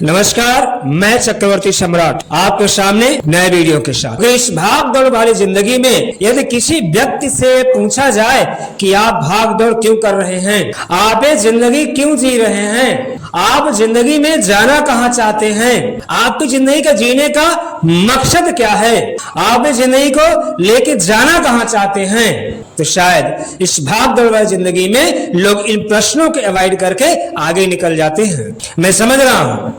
नमस्कार, मैं चक्रवर्ती सम्राट आपके सामने नए वीडियो के साथ। इस भाग दौड़ वाली जिंदगी में यदि किसी व्यक्ति से पूछा जाए कि आप भाग दौड़ क्यों कर रहे हैं, आप ये जिंदगी क्यों जी रहे हैं, आप जिंदगी में जाना कहाँ चाहते हैं, आपकी जिंदगी का जीने का मकसद क्या है, आप जिंदगी को लेके जाना कहाँ चाहते हैं, तो शायद इस भाग दौड़ वाली जिंदगी में लोग इन प्रश्नों को अवॉइड करके आगे निकल जाते हैं। मैं समझ रहा हूं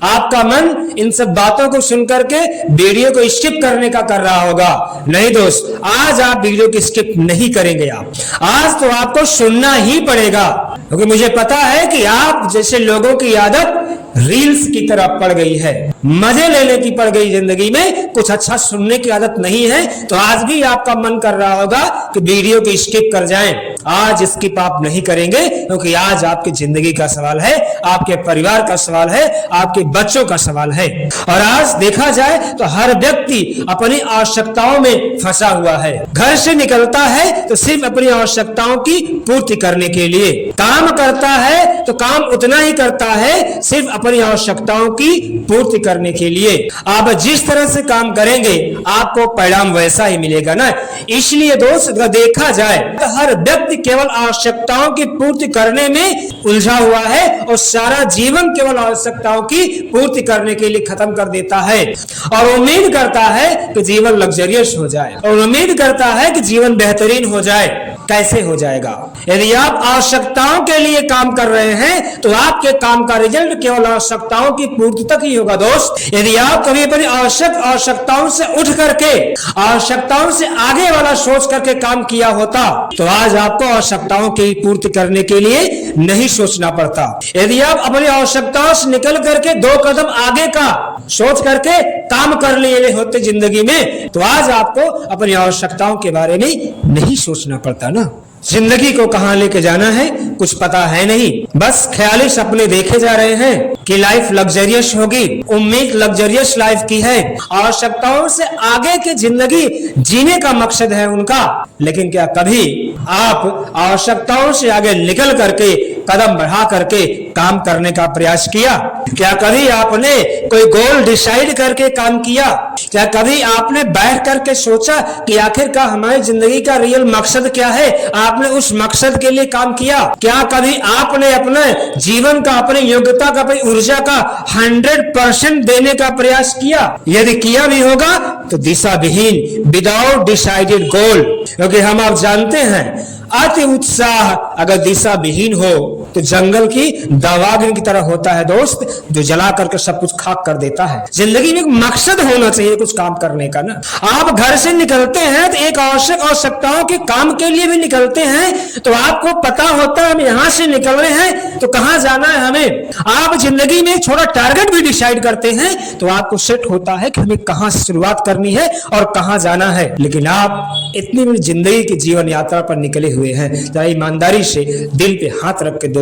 आपका मन इन सब बातों को सुनकर के वीडियो को स्किप करने का कर रहा होगा। नहीं दोस्त, आज आप वीडियो की स्किप नहीं करेंगे। आप आज तो आपको सुनना ही पड़ेगा, क्योंकि मुझे पता है कि आप जैसे लोगों की आदत रील्स की तरह पड़ गई है, मजे लेने की पड़ गई, जिंदगी में कुछ अच्छा सुनने की आदत नहीं है। तो आज भी आपका मन कर रहा होगा कि वीडियो को स्किप कर जाएं। आज स्किप आप नहीं करेंगे, क्योंकि आज आपकी जिंदगी का सवाल है, आपके परिवार का सवाल है, आपके बच्चों का सवाल है। और आज देखा जाए तो हर व्यक्ति अपनी आवश्यकताओं में फंसा हुआ है। घर से निकलता है तो सिर्फ अपनी आवश्यकताओं की पूर्ति करने के लिए, काम करता है तो काम उतना ही करता है सिर्फ अपनी आवश्यकताओं की पूर्ति करने के लिए। आप जिस तरह से काम करेंगे आपको परिणाम वैसा ही मिलेगा ना। इसलिए दोस्त, अगर देखा जाए तो हर व्यक्ति केवल आवश्यकताओं की पूर्ति करने में उलझा हुआ है और सारा जीवन केवल आवश्यकताओं की पूर्ति करने के लिए खत्म कर देता है, और उम्मीद करता है कि जीवन लग्जरियस हो जाए, और उम्मीद करता है कि जीवन बेहतरीन हो जाए। कैसे हो जाएगा? यदि आप आवश्यकताओं के लिए काम कर रहे हैं तो आपके काम का रिजल्ट केवल आवश्यकताओं की पूर्ति तक ही होगा। दोस्त, यदि आप कभी अपनी आवश्यकताओं से उठ करके आवश्यकताओं से आगे वाला सोच करके काम किया होता तो आज आपको आवश्यकताओं की पूर्ति करने के लिए नहीं सोचना पड़ता। यदि आप अपनी आवश्यकताओं से निकल करके 2 कदम आगे का सोच करके काम कर लिए होते जिंदगी में, तो आज आपको अपनी आवश्यकताओं के बारे में नहीं सोचना पड़ता ना। जिंदगी को कहां लेके जाना है कुछ पता है नहीं, बस ख्याली सपने देखे जा रहे हैं कि लाइफ लग्जरियस होगी। उम्मीद लग्जरियस लाइफ की है, आवश्यकताओं से आगे की जिंदगी जीने का मकसद है उनका। लेकिन क्या कभी आप आवश्यकताओं से आगे निकल करके कदम बढ़ा करके काम करने का प्रयास किया? क्या कभी आपने कोई गोल डिसाइड करके काम किया? क्या कभी आपने बैठ करके सोचा कि आखिरकार हमारी जिंदगी का रियल मकसद क्या है? आपने उस मकसद के लिए काम किया? क्या कभी आपने अपने जीवन का, अपनी योग्यता का, अपनी ऊर्जा का 100% देने का प्रयास किया? यदि किया भी होगा तो दिशा विहीन, विदाउट डिसाइडेड गोल। क्योंकि हम आप जानते हैं अति उत्साह अगर दिशा विहीन हो तो जंगल की दावाग्नि की तरह होता है दोस्त, जो जला करके सब कुछ खाक कर देता है। जिंदगी में एक मकसद होना चाहिए कुछ काम करने का ना। आप घर से निकलते हैं तो एक आवश्यकताओं के काम के लिए भी निकलते हैं, तो आपको पता होता है हम यहां से निकल रहे हैं तो कहां जाना है हमें। आप जिंदगी में एक छोटा टारगेट भी डिसाइड करते हैं तो आपको सेट होता है कि हमें कहां से शुरुआत करनी है और कहां जाना है। लेकिन आप इतनी बड़ी जिंदगी की जीवन यात्रा पर निकले हुए हैं, जरा ईमानदारी से दिल पे हाथ रख के दोस्त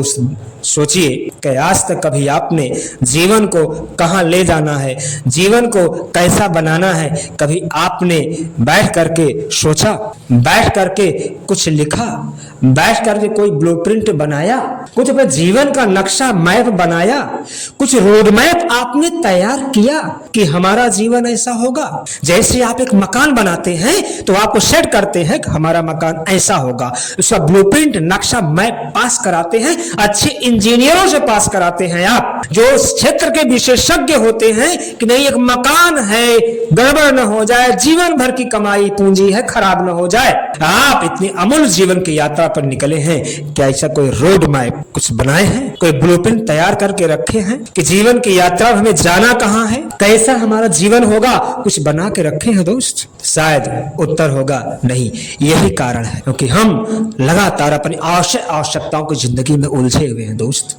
सोचिए कि आज तक कभी आपने जीवन को कहां ले जाना है, जीवन को कैसा बनाना है, कभी आपने बैठ करके सोचा, बैठ करके कुछ लिखा, बैठ करके कोई ब्लूप्रिंट बनाया, कुछ अपने जीवन का नक्शा मैप बनाया, कुछ रोड मैप आपने तैयार किया कि हमारा जीवन ऐसा होगा। जैसे आप एक मकान बनाते हैं तो आपको सेट करते हैं कि हमारा मकान ऐसा होगा, उसका ब्लूप्रिंट नक्शा मैप पास कराते हैं, अच्छे इंजीनियरों से पास कराते हैं आप, जो क्षेत्र के विशेषज्ञ होते हैं कि नहीं एक मकान है, गड़बड़ न हो जाए, जीवन भर की कमाई पूंजी है, खराब न हो जाए। आप इतनी अमूल्य जीवन की यात्रा पर निकले हैं, क्या ऐसा कोई रोड मैप कुछ बनाए हैं, कोई ब्लूप्रिंट तैयार करके रखे हैं कि जीवन की यात्रा हमें जाना कहां है, कैसा हमारा जीवन होगा, कुछ बना के रखे हैं दोस्त? शायद उत्तर होगा नहीं। यही कारण है क्योंकि हम लगातार अपनी आवश्यकताओं की जिंदगी में उलझे हुए हैं दोस्त,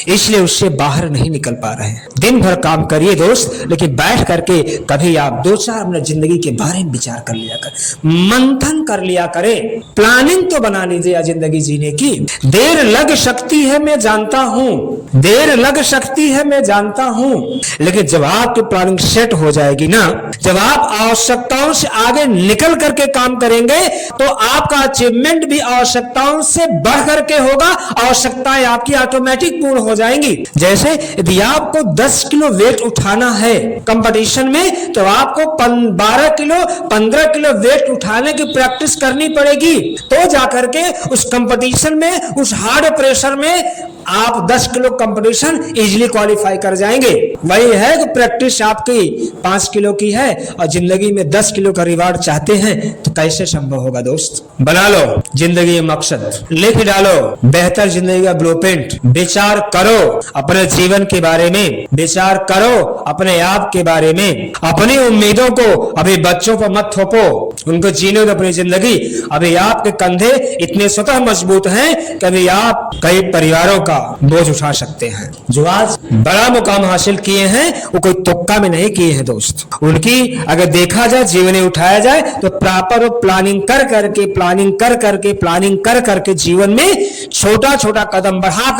इसलिए उससे बाहर नहीं निकल पा रहे हैं। दिन भर काम करिए दोस्त, लेकिन बैठ करके कभी आप 2-4 मिनट जिंदगी के बारे में विचार कर लिया कर, मंथन कर लिया करें, प्लानिंग तो बना लीजिए जिंदगी जीने की। देर लग सकती है मैं जानता हूं, देर लग सकती है मैं जानता हूं, लेकिन जब आपकी प्लानिंग सेट हो जाएगी ना, जब आप आवश्यकताओं से आगे निकल करके काम करेंगे तो आपका अचीवमेंट भी आवश्यकताओं से बढ़ करके होगा, आवश्यकताएं आपकी ऑटोमेटिक पूर्ण हो जाएंगी। जैसे यदि आपको 10 किलो वेट उठाना है कंपटीशन में, तो आपको 12 किलो 15 किलो वेट उठाने की प्रैक्टिस करनी पड़ेगी, तो जाकर के उस कंपटीशन में, उस हार्ड प्रेशर में आप 10 किलो कंपटीशन इजीली क्वालिफाई कर जाएंगे। वही है कि प्रैक्टिस आपकी 5 किलो की है और जिंदगी में 10 किलो का रिवार्ड चाहते हैं, तो कैसे संभव होगा दोस्त। बना लो जिंदगी में मकसद, लिख डालो बेहतर जिंदगी का ब्लूप्रिंट, विचार करो अपने जीवन के बारे में, विचार करो अपने आप के बारे में। अपनी उम्मीदों को अभी बच्चों पर मत थोपो, उनको जीने दो अपनी जिंदगी। अभी आपके कंधे इतने स्वतः मजबूत हैं कि अभी आप कई परिवारों का बोझ उठा सकते हैं। जो आज बड़ा मुकाम हासिल किए हैं वो कोई तुक्का में नहीं किए हैं दोस्त। उनकी अगर देखा जाए, जीवन में उठाया जाए, तो प्रॉपर प्लानिंग कर करके जीवन में छोटा छोटा कदम बढ़ा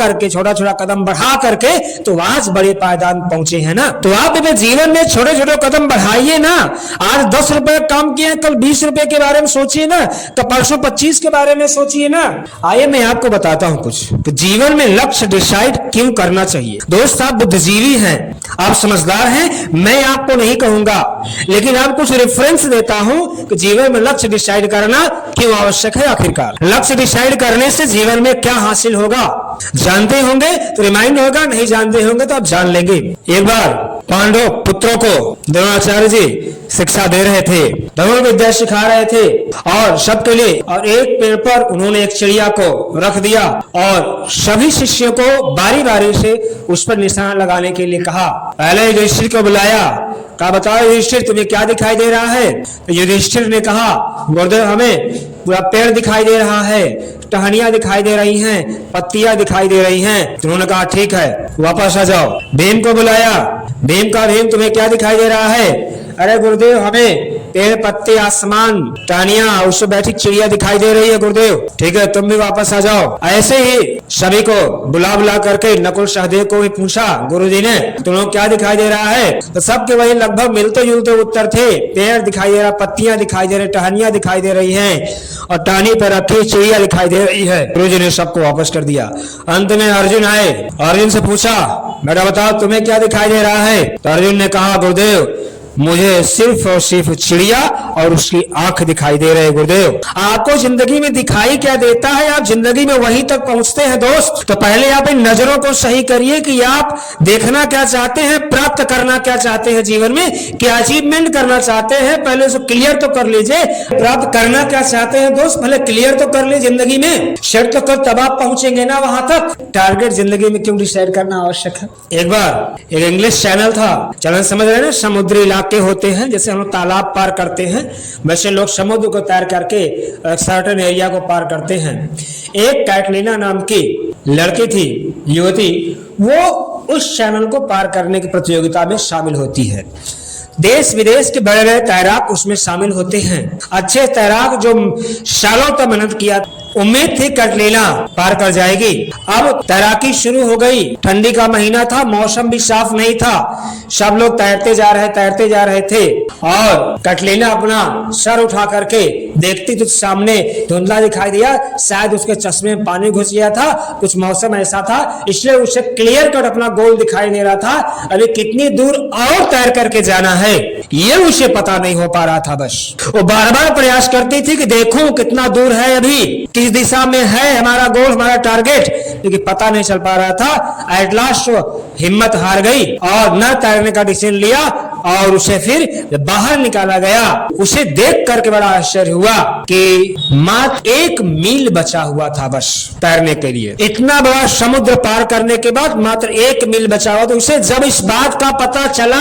करके तो आज बड़े पायदान पहुंचे हैं ना। तो आप अपने जीवन में छोटे छोटे कदम बढ़ाइए ना। आज 10 रुपए काम किए, कल 20 रुपए के बारे में सोचिए ना, तो परसों 25 के बारे में सोचिए ना। आइए मैं आपको बताता हूं कुछ कि जीवन में लक्ष्य डिसाइड क्यों करना चाहिए। दोस्त आप बुद्धिजीवी हैं, आप समझदार हैं, मैं आपको नहीं कहूंगा, लेकिन आपको कुछ रेफरेंस देता हूं कि जीवन में लक्ष्य डिसाइड करना क्यों आवश्यक है। आखिरकार लक्ष्य डिसाइड करने से जीवन में क्या हासिल होगा जानते होंगे तो रिमाइंड होगा, नहीं जानते होंगे तो आप जान लेंगे। एक बार पांडव पुत्रों को द्रोणाचार्य जी शिक्षा दे रहे थे, धनुर्विद्या विद्या सिखा रहे थे और सबके लिए, और एक पेड़ पर उन्होंने एक चिड़िया को रख दिया और सभी शिष्यों को बारी बारी से उस पर निशाना लगाने के लिए कहा। पहले युधिष्ठिर को बुलाया, कहा बताओ युधिष्ठिर तुम्हें क्या दिखाई दे रहा है। तो युधिष्ठिर ने कहा गुरुदेव हमें पूरा पेड़ दिखाई दे रहा है, टहनियां दिखाई दे रही हैं, पत्तियां दिखाई दे रही हैं। तो उन्होंने कहा ठीक है वापस आ जाओ। भीम को बुलाया, भीम तुम्हें क्या दिखाई दे रहा है। अरे गुरुदेव हमें पेड़ पत्ते आसमान टहनियां उस पर बैठी चिड़िया दिखाई दे रही है गुरुदेव। ठीक है तुम भी वापस आ जाओ। ऐसे ही सभी को बुला करके नकुल सहदेव को भी पूछा गुरुजी ने तुम्हें क्या दिखाई दे रहा है। तो सबके वही लगभग मिलते जुलते उत्तर थे, पेड़ दिखाई दे रहा, पत्तियां दिखाई दे रही, टहनियां दिखाई दे रही हैं और टहनी पर रखी चिड़िया दिखाई दे रही है। गुरुजी ने सबको वापस कर दिया। अंत में अर्जुन आए, अर्जुन से पूछा बेटा बताओ तुम्हें क्या दिखाई दे रहा है। तो अर्जुन ने कहा गुरुदेव मुझे सिर्फ और सिर्फ चिड़िया और उसकी आंख दिखाई दे रहे गुरुदेव। आपको जिंदगी में दिखाई क्या देता है, आप जिंदगी में वहीं तक पहुंचते हैं दोस्त। तो पहले आप इन नजरों को सही करिए कि आप देखना क्या चाहते हैं, प्राप्त करना क्या चाहते हैं, जीवन में क्या अचीवमेंट करना चाहते हैं, पहले उसको क्लियर तो कर लीजिए। प्राप्त करना क्या चाहते हैं दोस्त, पहले क्लियर तो कर लीजिए जिंदगी में, सेट तो कर तब आप पहुंचेंगे ना वहां तक। टारगेट जिंदगी में क्यों डिसाइड करना आवश्यक है। एक बार एक इंग्लिश चैनल था, चैनल समझ रहे हैं ना, समुद्री इलाके होते हैं, जैसे हम लोग तालाब पार करते हैं वैसे लोग समुद्र को तैर करके सर्टेन एरिया को पार करते हैं। एक कैटलीना नाम की लड़की थी, युवती, वो उस चैनल को पार करने की प्रतियोगिता में शामिल होती है। देश विदेश के बड़े बड़े तैराक उसमें शामिल होते हैं, अच्छे तैराक जो सालों तक मेहनत किया। उम्मीद थी कैटलीना पार कर जाएगी। अब तैराकी शुरू हो गई, ठंडी का महीना था, मौसम भी साफ नहीं था, सब लोग तैरते जा रहे थे और कैटलीना अपना सर उठा करके देखती तो सामने धुंधला दिखाई दिया, शायद उसके चश्मे में पानी घुस गया था, कुछ मौसम ऐसा था इसलिए उसे क्लियर कट अपना गोल दिखाई दे रहा था। अभी कितनी दूर और तैर करके जाना है ये उसे पता नहीं हो पा रहा था। बस वो बार बार प्रयास करती थी कि देखूं कितना दूर है, अभी किस दिशा में है हमारा गोल, हमारा टारगेट, लेकिन पता नहीं चल पा रहा था। एट लास्ट हिम्मत हार गई और न तैरने का डिसीजन लिया और उसे फिर बाहर निकाला गया। उसे देख करके बड़ा आश्चर्य हुआ कि मात्र 1 मील बचा हुआ था बस तैरने के लिए। इतना बड़ा समुद्र पार करने के बाद मात्र 1 मील बचा हुआ। तो उसे जब इस बात का पता चला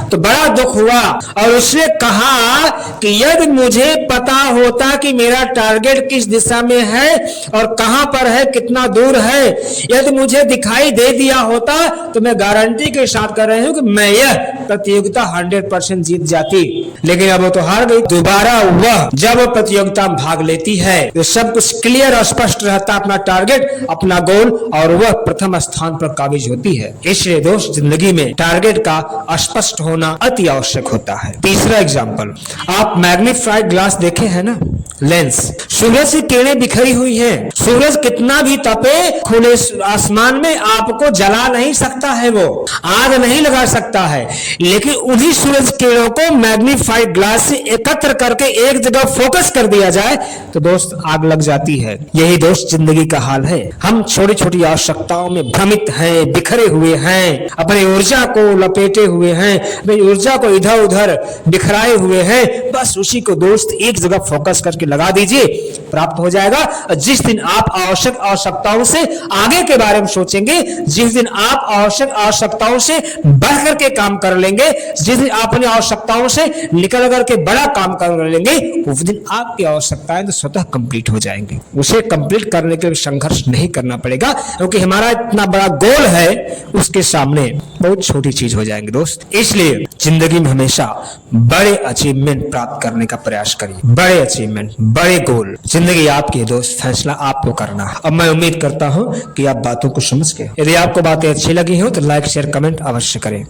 तो बड़ा दुख हुआ और उसने कहा कि यदि मुझे पता होता कि मेरा टारगेट किस दिशा में है और कहां पर है, कितना दूर है, यदि मुझे दिखाई दे दिया होता तो मैं गारंटी के साथ कर रही हूं कि मैं यह प्रतियोगिता 100% जीत जाती, लेकिन अब वो तो हार गई। दोबारा वह जब प्रतियोगिता में भाग लेती है तो सब कुछ क्लियर और स्पष्ट रहता, अपना टारगेट, अपना गोल, और वह प्रथम स्थान पर काबिज होती है। इसलिए दोस्त, जिंदगी में टारगेट का स्पष्ट होना अति आवश्यक होता है। तीसरा एग्जाम्पल, आप मैग्नीफाइड ग्लास देखे हैं ना, लेंस। सूरज की किरणें बिखरी हुई हैं, सूरज कितना भी तपे खुले आसमान में आपको जला नहीं सकता है, वो आग नहीं लगा सकता है, लेकिन उन्हीं सूरज किरणों को मैग्नीफाइड ग्लास से एकत्र करके एक जगह फोकस कर दिया जाए तो दोस्त आग लग जाती है। यही दोस्त जिंदगी का हाल है। हम छोटी छोटी आवश्यकताओं में भ्रमित हैं, बिखरे हुए हैं, अपनी ऊर्जा को लपेटे हुए हैं, अपनी ऊर्जा को इधर उधर बिखराए हुए हैं। बस उसी को दोस्त एक जगह फोकस करके लगा दीजिए, प्राप्त हो जाएगा। जिस दिन आप आवश्यक आवश्यकताओं से आगे के बारे में सोचेंगे, जिस दिन आप आवश्यक आवश्यकताओं से बढ़ करके काम कर लेंगे, जिस दिन आप अपनी आवश्यकताओं से निकल करके बड़ा काम कर लेंगे, उस दिन आपकी आवश्यकताएं तो स्वतः कंप्लीट हो जाएंगी। उसे कंप्लीट करने के लिए संघर्ष नहीं करना पड़ेगा, क्योंकि हमारा इतना बड़ा गोल है, उसके सामने बहुत छोटी चीज हो जाएंगे दोस्त। इसलिए जिंदगी में हमेशा बड़े अचीवमेंट प्राप्त करने का प्रयास करिए, बड़े अचीवमेंट, बड़े गोल। जिंदगी आपकी है दोस्त, फैसला आपको करना है। अब मैं उम्मीद करता हूं कि आप बातों को समझ गए। यदि आपको बातें अच्छी लगी हो तो लाइक शेयर कमेंट अवश्य करें।